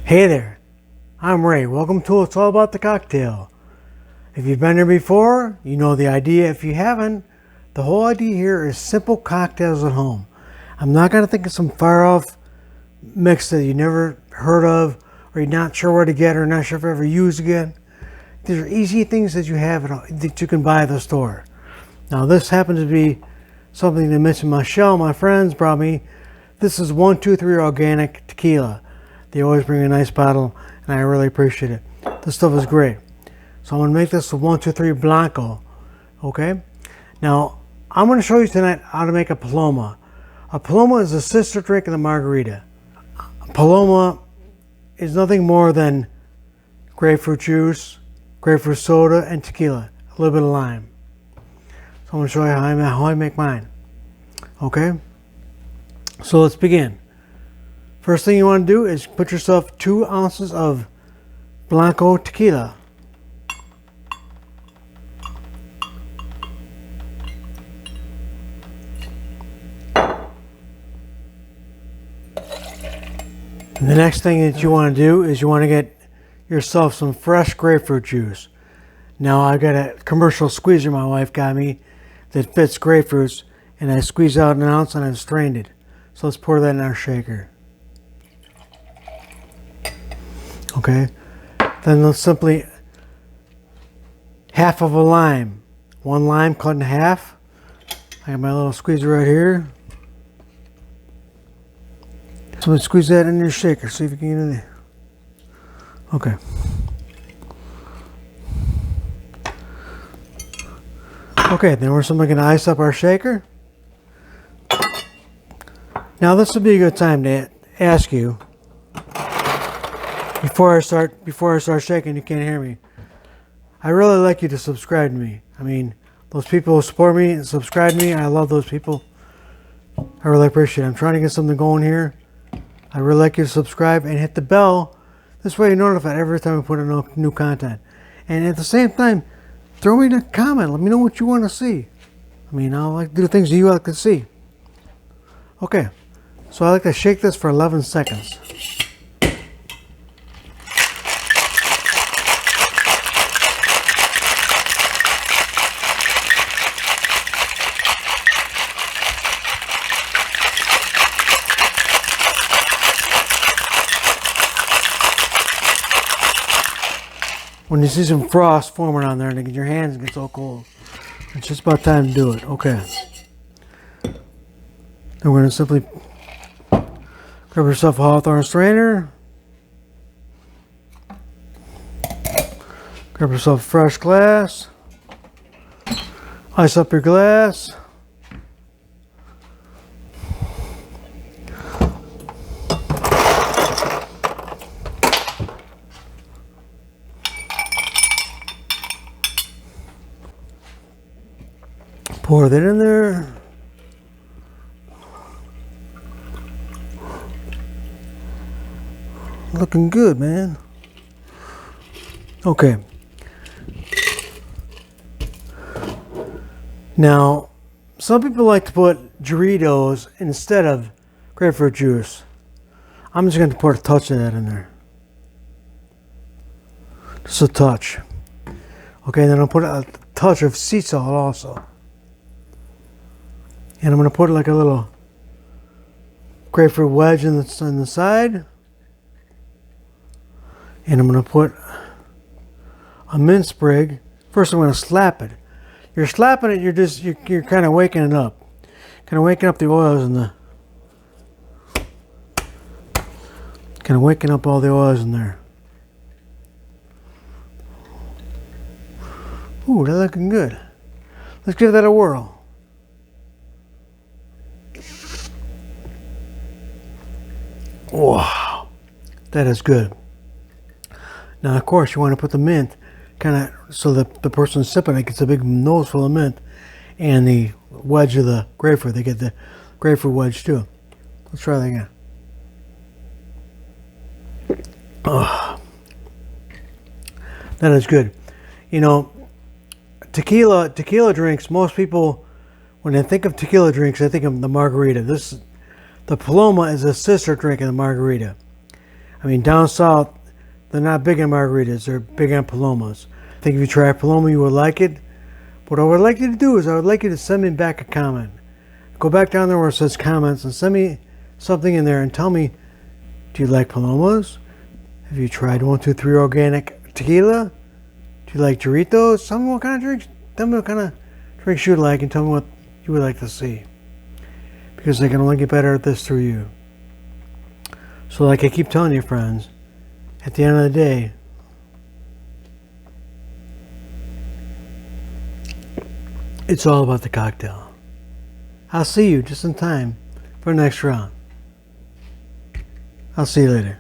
Hey there, I'm Ray. Welcome to It's All About the Cocktail. If you've been here before, you know the idea. If you haven't, the whole idea here is simple cocktails at home. I'm not going to think of some far off mix that you never heard of or you're not sure where to get or not sure if ever used again. These are easy things that you have that you can buy at the store. Now this happens to be something that Michelle, my friends, brought me. This is 123 organic tequila. They always bring a nice bottle, and I really appreciate it. This stuff is great. So I'm going to make this a 123 Blanco. Okay? Now, I'm going to show you tonight how to make a Paloma. A Paloma is a sister drink of the margarita. Paloma is nothing more than grapefruit juice, grapefruit soda, and tequila. A little bit of lime. So I'm going to show you how I make mine. Okay? So let's begin. First thing you want to do is put yourself 2 ounces of Blanco tequila. And the next thing that you want to do is you want to get yourself some fresh grapefruit juice. Now I got a commercial squeezer my wife got me that fits grapefruits, and I squeeze out an ounce and I've strained it. So let's pour that in our shaker. Okay, then let's simply half of a lime, 1 lime cut in half. I got my little squeezer right here. So let's squeeze that in your shaker. See if you can get in there. Okay. Okay, then we're simply going to ice up our shaker. Now this would be a good time to ask you. Before I start shaking, you can't hear me. I really like you to subscribe to me. I mean, those people who support me and subscribe to me, I love those people. I really appreciate it. I'm trying to get something going here. I really like you to subscribe and hit the bell. This way you're notified every time we put in new content. And at the same time, throw me a comment. Let me know what you want to see. I mean, I like to do things that you like to see. Okay, so I like to shake this for 11 seconds. When you see some frost forming on there and your hands get so cold, it's just about time to do it. Okay. Then we're going to simply grab yourself a Hawthorne strainer. Grab yourself a fresh glass. Ice up your glass. Pour that in there. Looking good, man. Okay. Now, some people like to put Doritos instead of grapefruit juice. I'm just going to put a touch of that in there. Just a touch. Okay, then I'll put a touch of sea salt also. And I'm going to put like a little grapefruit wedge on the side. And I'm going to put a mint sprig. First I'm going to slap it. You're slapping it, you're kind of waking it up. Kind of waking up the oils in the... Kind of waking up all the oils in there. Ooh, they're looking good. Let's give that a whirl. Wow, that is good. Now, of course, you want to put the mint kind of so that the person sipping it gets a big nose full of mint, and the wedge of the grapefruit, they get the grapefruit wedge too. Let's try that again. Oh, that is good. You know, tequila drinks, most people, when they think of tequila drinks, they think of the margarita. The Paloma is a sister drink of the margarita. I mean, down south, they're not big on margaritas. They're big on Palomas. I think if you try Paloma, you would like it. What I would like you to do is I would like you to send me back a comment. Go back down there where it says comments and send me something in there and tell me, do you like Palomas? Have you tried 123 organic tequila? Do you like Doritos? Tell me what kind of drinks. Tell me what kind of drinks you like and tell me what you would like to see. Because they can only get better at this through you. So like I keep telling you, friends, at the end of the day, it's all about the cocktail. I'll see you just in time for the next round. I'll see you later.